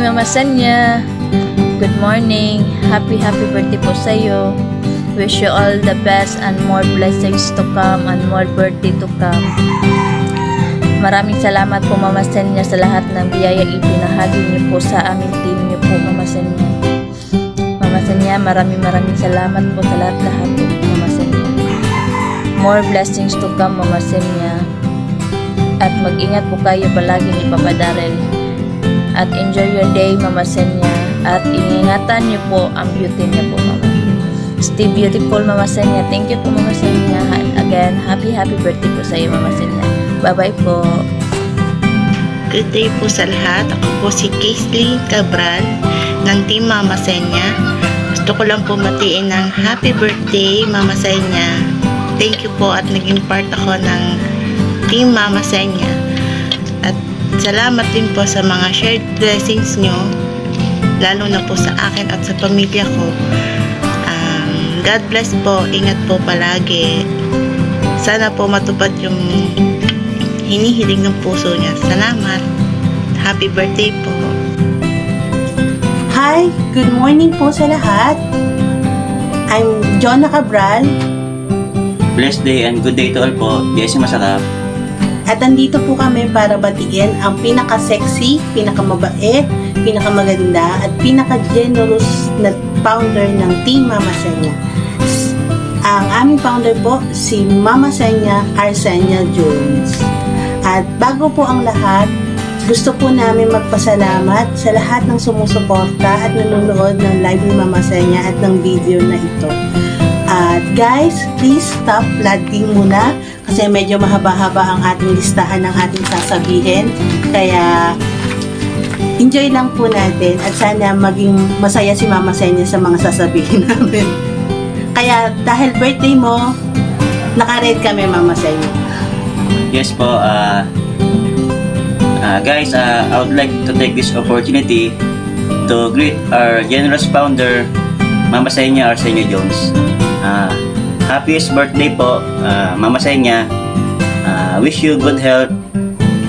Mama Senya. Good morning. Happy birthday po sa iyo. Wish you all the best and more blessings to come and more birthday to come. Maraming salamat po Mama Senya sa lahat ng biyaya ibinahagi niyo po sa aming team niyo po Mama Senya. Mama Senya, maraming salamat po sa lahat po Mama Senya. More blessings to come Mama Senya. At mag-ingat po kayo palagi ni Papa Darrell. At enjoy your day Mama Senya. At ingingatan niyo po ang beauty niya po Mama. Stay beautiful Mama Senya. Thank you po Mama Senya. And again, happy birthday po sa iyo Mama Senya. Bye-bye po. Good day po sa lahat. Ako po si Kaisley Cabral ng Team Mama Senya. Gusto ko lang po matiin ng happy birthday Mama Senya. Thank you po at naging part ako ng Team Mama Senya. At salamat din po sa mga shared blessings nyo, lalo na po sa akin at sa pamilya ko. God bless po. Ingat po palagi. Sana po matupad yung hinihiling ng puso niya. Salamat. Happy birthday po. Hi, good morning po sa lahat. I'm Jonna Cabral. Blessed day and good day to all po. Jesse Masarap. At andito po kami para batiin ang pinaka-sexy, pinaka-mabait, pinaka-maganda at pinaka-generous na founder ng Team Mama Senya. Ang aming founder po, si Mama Senya Arsenia Jones. At bago po ang lahat, gusto po namin magpasalamat sa lahat ng sumusuporta at nanonood ng live ni Mama Senya at ng video na ito. At guys, please stop vlogging muna kasi medyo mahaba-haba ang ating listahan ng ating sasabihin. Kaya enjoy lang po natin at sana maging masaya si Mama Senya sa mga sasabihin namin. Kaya dahil birthday mo, naka-red kami Mama Senya. Yes po, guys, I would like to take this opportunity to greet our generous founder, Mama Senya Arsenia Jones. Happiest birthday po, Mama Senya. Wish you good health,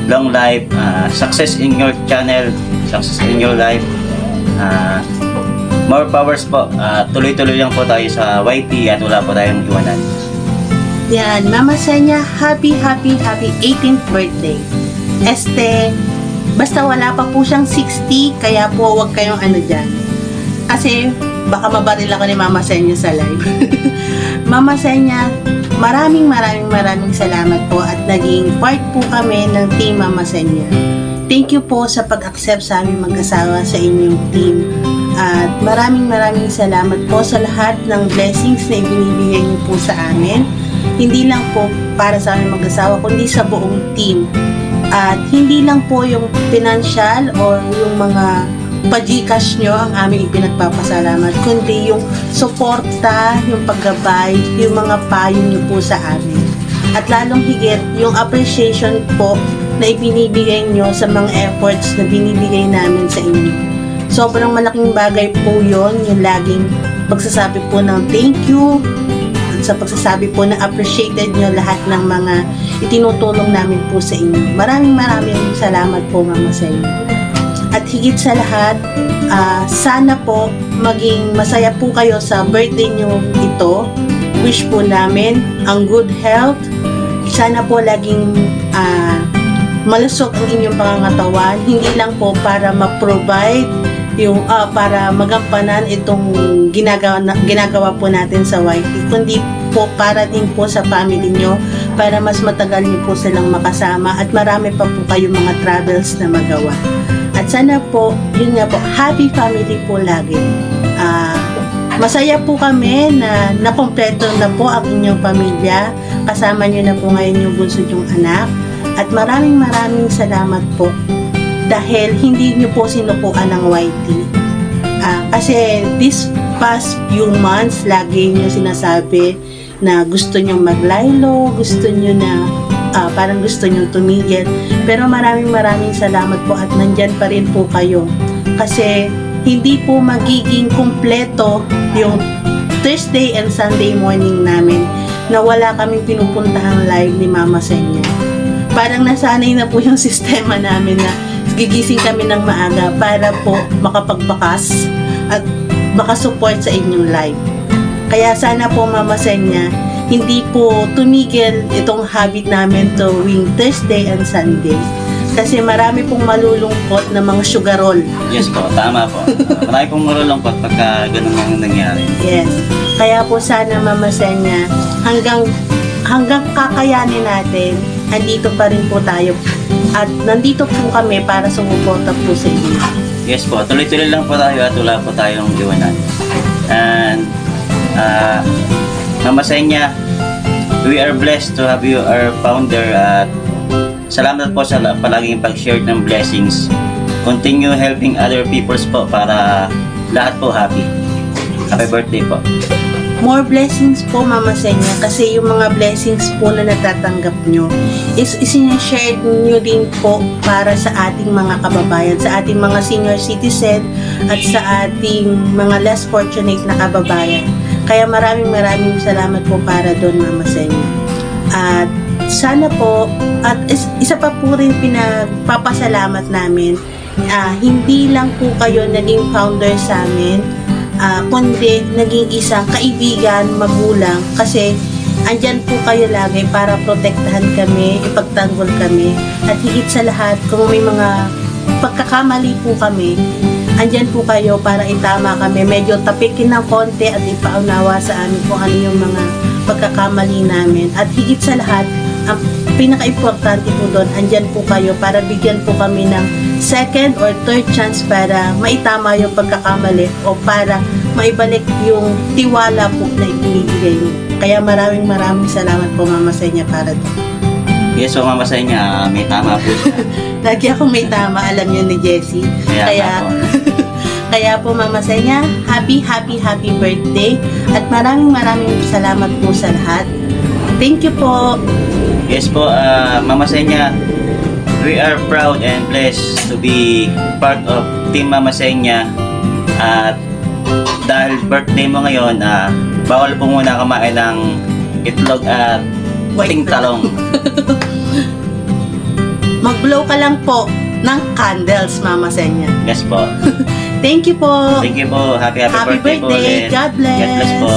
long life, success in your channel, success in your life. More powers po. Tuloy-tuloy lang po tayo sa YT at wala po tayong iwanan. Yan, Mama Senya, happy 18th birthday. Basta wala pa po siyang 60, kaya po wag kayong ano dyan. Kasi baka mabaril ako ni Mama Senya sa live. Mama Senya, maraming salamat po at naging part po kami ng Team Mama Senya. Thank you po sa pag-accept sa aming mag-asawa sa inyong team. At maraming salamat po sa lahat ng blessings na ibinibigay niyo po sa amin. Hindi lang po para sa aming mag-asawa, kundi sa buong team. At hindi lang po yung financial or yung mga pa-Gcash nyo ang aming ipinagpapasalamat, kundi yung suporta, yung paggabay, yung mga payo nyo po sa amin. At lalong higit, yung appreciation po na ibinibigay nyo sa mga efforts na binibigay namin sa inyo. Sobrang malaking bagay po yon, yung laging pagsasabi po ng thank you, at sa pagsasabi po na appreciated nyo lahat ng mga itinutulong namin po sa inyo. Maraming salamat po Mama Senya. At higit sa lahat, sana po maging masaya po kayo sa birthday nyo ito. Wish po namin ang good health. Sana po laging malusog ang inyong pangangatawan. Hindi lang po para ma-provide yung para magampanan itong ginagawa po natin sa YT, kundi po para din po sa family nyo, para mas matagal nyo po silang makasama at marami pa po kayong mga travels na magawa. At sana po, yun nga po, happy family po lagi. Masaya po kami na nakompleto na po ang inyong pamilya. Kasama nyo na po ngayon yung bunso yung anak. At maraming salamat po dahil hindi nyo po sinukuan ng YT. Kasi this past few months, lagi nyo sinasabi na gusto nyo maglaylo, gusto nyo na parang gusto nyo tumigil. Pero maraming salamat po at nandyan pa rin po kayo. Kasi hindi po magiging kumpleto yung Thursday and Sunday morning namin na wala kaming pinupuntahang live ni Mama Senya. Parang nasanay na po yung sistema namin na gigising kami ng maaga para po makapagbakas at makasupport sa inyong live. Kaya sana po Mama Senya, hindi po tumigil itong habit namin tuwing Thursday and Sunday. Kasi marami pong malulungkot na mga sugarol. Yes po, tama po. Marami pong malulungkot pagka ganun ang nangyari. Yes. Kaya po sana Mama Senya, hanggang kakayanin natin, andito pa rin po tayo. At nandito po kami para sumuporta po sa inyo. Yes po, tuloy-tuloy lang po tayo at wala po tayong iwanan. And Mama Senya, we are blessed to have you our founder at salamat po sa palaging pag-share ng blessings. Continue helping other peoples po para lahat po happy. Happy birthday po. More blessings po Mama Senya, kasi yung mga blessings po na natatanggap nyo is isinashare nyo din po para sa ating mga kababayan, sa ating mga senior citizen at sa ating mga less fortunate na kababayan. Kaya maraming salamat po para doon Mama Senya. At sana po, at isa pa po rin pinagpapasalamat namin, hindi lang po kayo naging founder sa amin, kundi naging isang kaibigan, magulang, kasi andyan po kayo lagi para protektahan kami, ipagtanggol kami, at higit sa lahat, kung may mga pagkakamali po kami, andyan po kayo para itama kami, medyo tapikin ng konti at ipaunawa sa amin kung ano yung mga pagkakamali namin. At higit sa lahat, ang pinaka-importante po doon, andyan po kayo para bigyan po kami ng second or third chance para maitama yung pagkakamali o para maibalik yung tiwala po na ibinibigay niyo. Kaya maraming salamat po Mama Senya para doon. Yes po Mama Senya, may tama po siya. Lagi akong may tama, alam yun ni Jessie. Kaya po Mama Senya, happy birthday at maraming salamat po sa lahat. Thank you po. Yes po, Mama Senya, we are proud and blessed to be part of Team Mama Senya. At dahil birthday mo ngayon, bawal po muna kumain ng itlog at ting talong. Mag-blow ka lang po ng candles Mama Senya. Yes po. Thank you po. Thank you po. Happy birthday po ulit. God bless. God bless po.